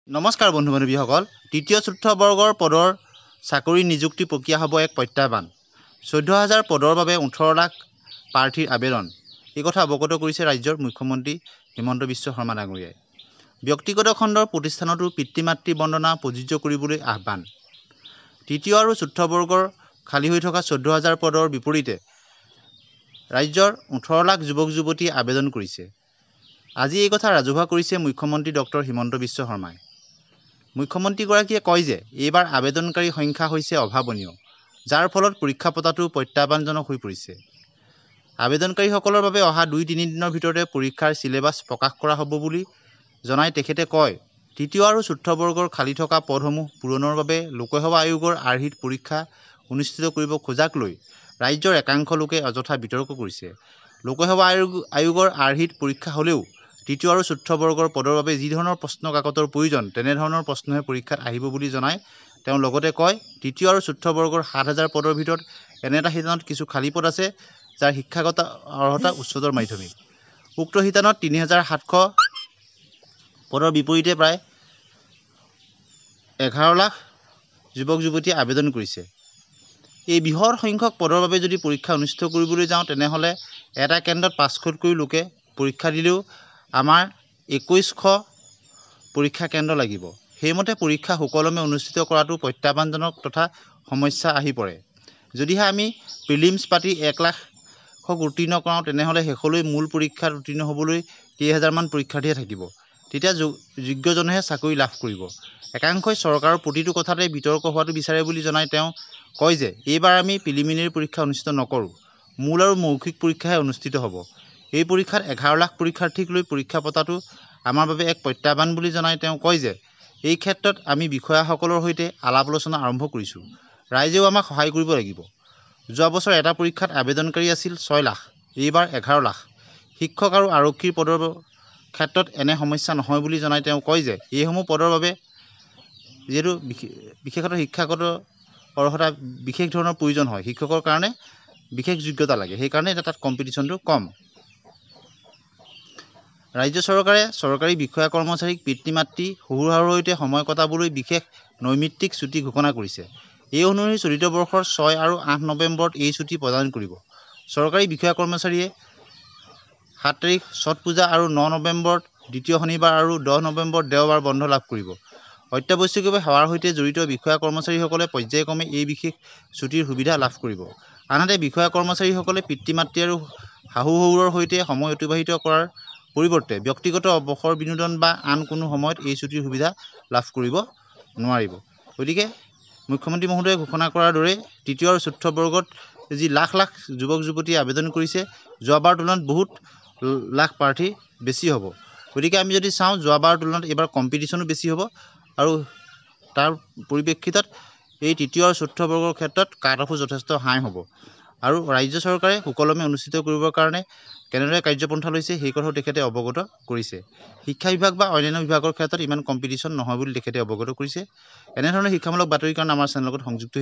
নমস্কাৰ বন্ধু বান্ধৱীসকল তৃতীয় চতুৰ্থ বৰ্গৰ পদৰ চাকৰি নিযুক্তি প্ৰক্ৰিয়া হ'ব এক প্ৰত্যাহ্বান ১৪,০০০ পদৰ বাবে ১৮ লাখ প্ৰাৰ্থীৰ আবেদন এই কথা অৱগত কৰিছে ৰাজ্যৰ মুখ্যমন্ত্ৰী হিমন্ত বিশ্ব শৰ্মা ডাঙৰীয়াই ব্যক্তিগত খণ্ডৰ প্ৰতিষ্ঠানতো পিতৃ মাতৃ বন্দনা প্ৰযোজ্য কৰিবলৈ আহ্বান তৃতীয় আৰু চতুৰ্থ বৰ্গৰ খালী হৈ থকা ১৪,০০০ পদৰ বিপৰীতে ৰাজ্যৰ ১৮ লাখ যুৱক যুৱতীয়ে আবেদন কৰিছে আজি এই কথা ৰাজহুৱা কৰিছে মুখ্যমন্ত্ৰী ডক্টৰ হিমন্ত বিশ্ব শৰ্মাই মুখ্যমন্ত্ৰীগৰাকীয়ে কয় যে এইবাৰ আবেদনকাৰী সংখ্যা হৈছে অভাৱনীয় যাৰ ফলত পৰীক্ষা পতাটো প্ৰত্যাহ্বানজনক হৈ পৰিছে আবেদনকাৰীসকলৰ বাবে অহা ২-৩ দিনৰ ভিতৰতে পৰীক্ষাৰ সিলেবাছ প্ৰকাশ কৰা হ'ব বুলি জনাই তেখেতে কয় তৃতীয় আৰু চতুৰ্থ বৰ্গৰ খালী থকা পদসমূহ পূৰণৰ বাবে লোকসেৱা আয়োগৰ আৰ্হিত পৰীক্ষা অনুষ্ঠিত কৰিব খোজাক লৈ ৰাজ্যৰ একাংশ লোকে অযথা বিতৰ্ক কৰিছে লোকসেৱা আয়োগৰ আৰ্হিত পৰীক্ষা হ'লেও তৃতীয় আৰু চতুৰ্থ বৰ্গৰ পদৰ বাবে যি ধৰণৰ প্ৰশ্ন কাকতৰ প্ৰয়োজন তেনেধৰণৰ প্ৰশ্নহে পৰীক্ষাত আহিব বুলি জনাই তেওঁ লগতে কয় তৃতীয় আৰু চতুৰ্থ বৰ্গৰ ৭,০০০ পদৰ ভিতৰত এনে এটা শিতানত কিছু খালী পদ আছে যাৰ শিক্ষাগত অৰ্হতা উচ্চতৰ মাধ্যমিক উক্ত শিতানত ৩,৭০০ পদৰ বিপৰীতে প্ৰায় ১১ লাখ যুৱক যুৱতীয়ে আবেদন কৰিছে এই বৃহৎ সংখ্যক পদৰ বাবে যদি পৰীক্ষা অনুষ্ঠিত কৰিবলৈ যাওঁ তেনেহ'লে এটা কেন্দ্ৰত ৫০০তকৈও লোকে পৰীক্ষা দিলেও আমাৰ ২১০০ পৰীক্ষা কেন্দ্ৰ লাগিব সেইমতে পৰীক্ষা সুকলমে অনুষ্ঠিত কৰাটো প্ৰত্যাহ্বানজনক তথা সমস্যা আহি পৰে যদিহে আমি প্ৰিলিমছ পাতি ১,০০,০০০ক উত্তীৰ্ণ কৰাওঁ তেনেহ'লে শেষলৈ মূল পৰীক্ষাত উত্তীৰ্ণ হ'বলৈ কেইহাজাৰমান পৰীক্ষাৰ্থীহে থাকিব তেতিয়া যোগ্যজনেহে চাকৰি লাভ কৰিব একাংশই চৰকাৰৰ প্ৰতিটো কথাতে বিতৰ্ক হোৱাটো বিচাৰে বুলি জনাই তেওঁ কয় যে এইবাৰ আমি প্ৰিলিমিনেৰী পৰীক্ষা অনুষ্ঠিত নকৰোঁ মূল আৰু মৌখিক পৰীক্ষাহে অনুষ্ঠিত হ'ব এই পৰীক্ষাত ১১ লাখ পৰীক্ষাৰ্থীক লৈ পৰীক্ষা পতাটো আমাৰ বাবে এক প্ৰত্যাহ্বান বুলি জনাই তেওঁ কয় যে এই ক্ষেত্ৰত আমি বিষয়াসকলৰ সৈতে আলাপ আলোচনা আৰম্ভ কৰিছোঁ ৰাইজেও আমাক সহায় কৰিব লাগিব যোৱা বছৰ এটা পৰীক্ষাত আবেদনকাৰী আছিল ৬ লাখ এইবাৰ ১১ লাখ শিক্ষক আৰু আৰক্ষীৰ পদৰ ক্ষেত্ৰত এনে সমস্যা নহয় বুলি জনাই তেওঁ কয় যে এইসমূহ পদৰ বাবে যিহেতু বিশেষত শিক্ষাগত অৰ্হতা বিশেষ ধৰণৰ প্ৰয়োজন হয় শিক্ষকৰ কাৰণে বিশেষ যোগ্যতা লাগে সেইকাৰণে তাত কম্পিটিশ্যনটো কম ৰাজ্য চৰকাৰে চৰকাৰী বিষয়া কৰ্মচাৰীক পিতৃ মাতৃ শহুৰ শাহুৰ সৈতে সময় কটাবলৈ বিশেষ নৈমিত্তিক ছুটি ঘোষণা কৰিছে এই অনুসৰি চলিত বৰ্ষৰ ৬ আৰু ৮ নৱেম্বৰত এই ছুটি প্ৰদান কৰিব চৰকাৰী বিষয়া কৰ্মচাৰীয়ে ৭ তাৰিখ ছট পূজা আৰু ৯ নৱেম্বৰত দ্বিতীয় শনিবাৰ আৰু ১০ নৱেম্বৰত দেওবাৰ বন্ধ লাভ কৰিব অত্যাৱশ্যকীয় সেৱাৰ সৈতে জড়িত বিষয়া কৰ্মচাৰীসকলে পৰ্যায়ক্ৰমে এই বিশেষ ছুটিৰ সুবিধা লাভ কৰিব আনহাতে বিষয়া কৰ্মচাৰীসকলে পিতৃ মাতৃ আৰু শাহু শহুৰৰ সৈতে সময় অতিবাহিত কৰাৰ পৰিৱৰ্তে ব্যক্তিগত অৱসৰ বিনোদন বা আন কোনো সময়ত এই ছুটিৰ সুবিধা লাভ কৰিব নোৱাৰিব গতিকে মুখ্যমন্ত্ৰী মহোদয়ে ঘোষণা কৰাৰ দৰে তৃতীয় আৰু চতুৰ্থ বৰ্গত যি লাখ লাখ যুৱক যুৱতীয়ে আবেদন কৰিছে যোৱাবাৰ তুলনাত বহুত লাখ প্ৰাৰ্থী বেছি হ'ব গতিকে আমি যদি চাওঁ যোৱাবাৰ তুলনাত এইবাৰ কম্পিটিশ্যনো বেছি হ'ব আৰু তাৰ পৰিপ্ৰেক্ষিতত এই তৃতীয় আৰু চতুৰ্থ বৰ্গৰ ক্ষেত্ৰত কাট অফো যথেষ্ট হাই হ'ব আৰু ৰাজ্য চৰকাৰে সুকলমে অনুষ্ঠিত কৰিবৰ কাৰণে কেনেদৰে কাৰ্যপন্থা লৈছে সেই কথাও তেখেতে অৱগত কৰিছে শিক্ষা বিভাগ বা অন্যান্য বিভাগৰ ক্ষেত্ৰত ইমান কম্পিটিশ্যন নহয় বুলি তেখেতে অৱগত কৰিছে এনেধৰণৰ শিক্ষামূলক বাতৰিৰ কাৰণে আমাৰ চেনেলৰ লগত সংযুক্ত